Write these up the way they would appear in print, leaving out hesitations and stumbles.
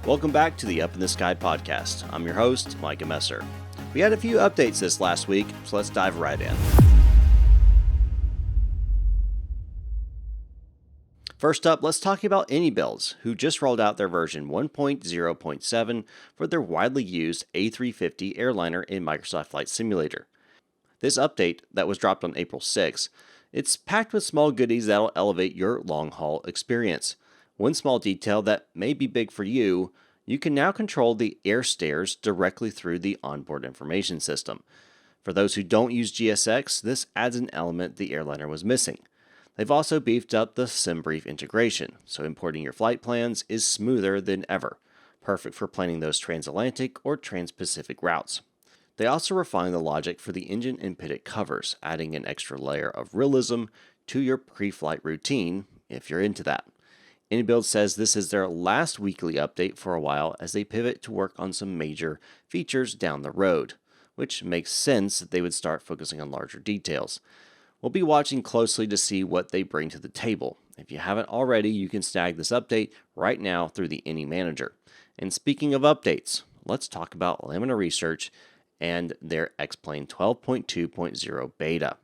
Welcome back to the Up in the Sky podcast. I'm your host, Micah Messer. We had a few updates this last week, so let's dive right in. First up, let's talk about AnyBuilds, who just rolled out their version 1.0.7 for their widely used A350 airliner in Microsoft Flight Simulator. This update, that was dropped on April 6th, it's packed with small goodies that'll elevate your long-haul experience. One small detail that may be big for you, you can now control the air stairs directly through the onboard information system. For those who don't use GSX, this adds an element the airliner was missing. They've also beefed up the SimBrief integration, so importing your flight plans is smoother than ever, perfect for planning those transatlantic or trans-Pacific routes. They also refined the logic for the engine and pivot covers, adding an extra layer of realism to your pre-flight routine, if you're into that. AnyBuilds says this is their last weekly update for a while as they pivot to work on some major features down the road, which makes sense that they would start focusing on larger details. We'll be watching closely to see what they bring to the table. If you haven't already, you can snag this update right now through the Any Manager. And speaking of updates, let's talk about Laminar Research and their X-Plane 12.2.0 beta.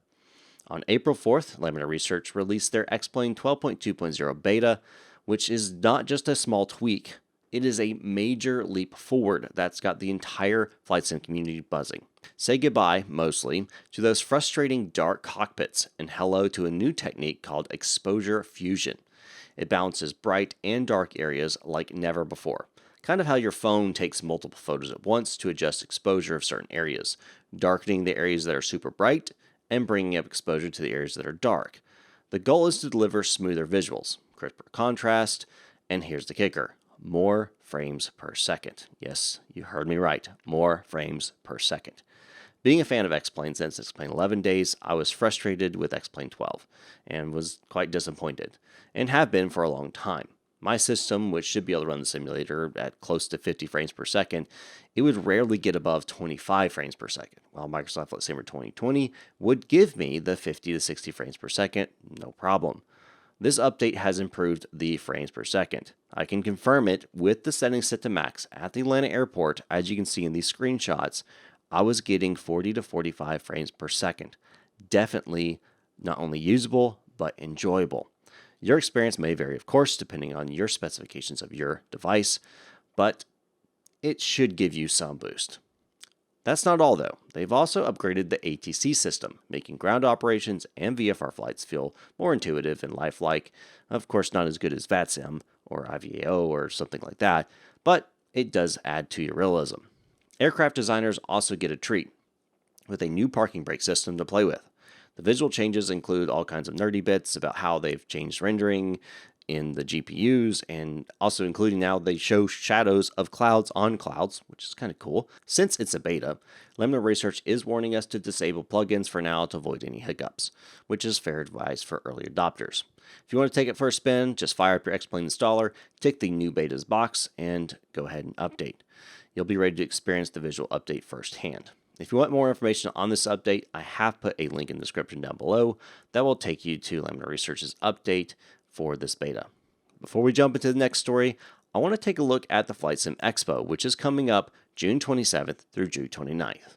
On April 4th, Laminar Research released their X-Plane 12.2.0 beta, which is not just a small tweak. It is a major leap forward that's got the entire flight sim community buzzing. Say goodbye, mostly, to those frustrating dark cockpits and hello to a new technique called exposure fusion. It balances bright and dark areas like never before. Kind of how your phone takes multiple photos at once to adjust exposure of certain areas, darkening the areas that are super bright and bringing up exposure to the areas that are dark. The goal is to deliver smoother visuals, crisper contrast, and here's the kicker: more frames per second. Yes, you heard me right, more frames per second. Being a fan of X-Plane since X-Plane 11 days, I was frustrated with X-Plane 12 and was quite disappointed, and have been for a long time. My system, which should be able to run the simulator at close to 50 frames per second, it would rarely get above 25 frames per second, while Microsoft Flight Simulator 2020 would give me the 50 to 60 frames per second, no problem. This update has improved the frames per second. I can confirm it with the settings set to max at the Atlanta airport. As you can see in these screenshots, I was getting 40 to 45 frames per second. Definitely not only usable, but enjoyable. Your experience may vary, of course, depending on your specifications of your device, but it should give you some boost. That's not all, though. They've also upgraded the ATC system, making ground operations and VFR flights feel more intuitive and lifelike. Of course, not as good as VATSIM or IVAO or something like that, but it does add to your realism. Aircraft designers also get a treat with a new parking brake system to play with. The visual changes include all kinds of nerdy bits about how they've changed rendering in the GPUs, and also including now they show shadows of clouds on clouds, which is kind of cool. Since it's a beta, Laminar Research is warning us to disable plugins for now to avoid any hiccups, which is fair advice for early adopters. If you want to take it for a spin, just fire up your X-Plane installer, tick the new betas box, and go ahead and update. You'll be ready to experience the visual update firsthand. If you want more information on this update, I have put a link in the description down below that will take you to Laminar Research's update for this beta. Before we jump into the next story, I want to take a look at the Flightsim Expo, which is coming up June 27th through June 29th.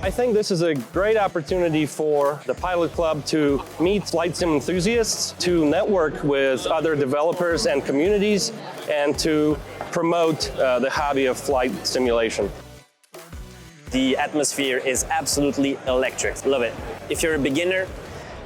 I think this is a great opportunity for the Pilot Club to meet flight sim enthusiasts, to network with other developers and communities, and to promote the hobby of flight simulation. The atmosphere is absolutely electric. Love it. If you're a beginner,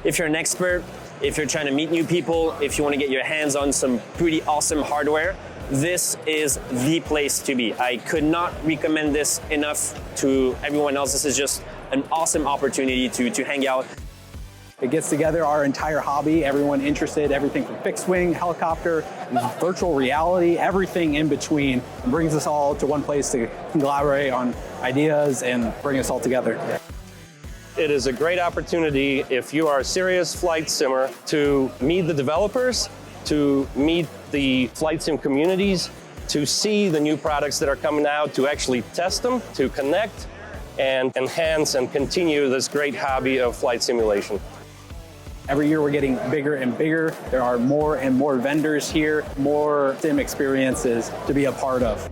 if you're an expert, if you're trying to meet new people, if you want to get your hands on some pretty awesome hardware, this is the place to be. I could not recommend this enough to everyone else. This is just an awesome opportunity to hang out. It gets together our entire hobby, everyone interested, everything from fixed wing, helicopter, virtual reality, everything in between. It brings us all to one place to collaborate on ideas and bring us all together. It is a great opportunity if you are a serious flight simmer to meet the developers to meet the flight sim communities, to see the new products that are coming out, to actually test them, to connect and enhance and continue this great hobby of flight simulation. Every year we're getting bigger and bigger. There are more and more vendors here, more sim experiences to be a part of.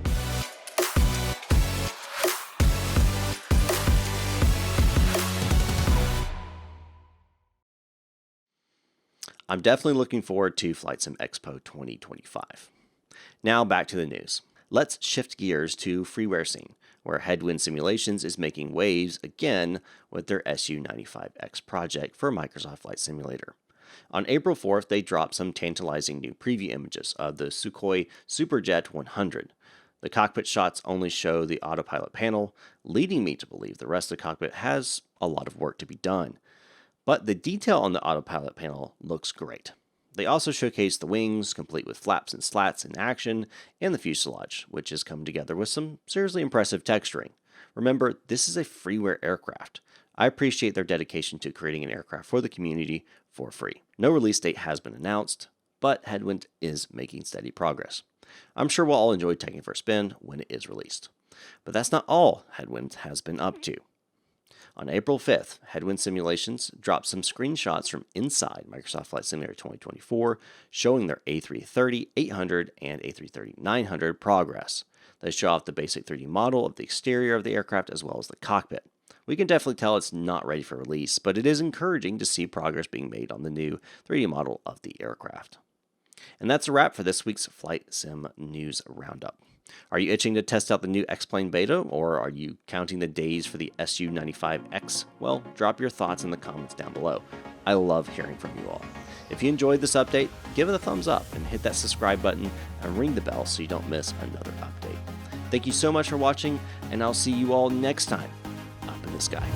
I'm definitely looking forward to Flightsim Expo 2025. Now back to the news. Let's shift gears to freeware scene, where Headwind Simulations is making waves again with their SU-95X project for Microsoft Flight Simulator. On April 4th, they dropped some tantalizing new preview images of the Sukhoi Superjet 100. The cockpit shots only show the autopilot panel, leading me to believe the rest of the cockpit has a lot of work to be done. But the detail on the autopilot panel looks great. They also showcased the wings, complete with flaps and slats in action, and the fuselage, which has come together with some seriously impressive texturing. Remember, this is a freeware aircraft. I appreciate their dedication to creating an aircraft for the community for free. No release date has been announced, but Headwind is making steady progress. I'm sure we'll all enjoy taking it for a spin when it is released. But that's not all Headwind has been up to. On April 5th, Headwind Simulations dropped some screenshots from inside Microsoft Flight Simulator 2024 showing their A330-800 and A330-900 progress. They show off the basic 3D model of the exterior of the aircraft as well as the cockpit. We can definitely tell it's not ready for release, but it is encouraging to see progress being made on the new 3D model of the aircraft. And that's a wrap for this week's Flight Sim News Roundup. Are you itching to test out the new X-Plane beta, or are you counting the days for the SU-95X? Well, drop your thoughts in the comments down below. I love hearing from you all. If you enjoyed this update, give it a thumbs up and hit that subscribe button and ring the bell so you don't miss another update. Thank you so much for watching, and I'll see you all next time up in the sky.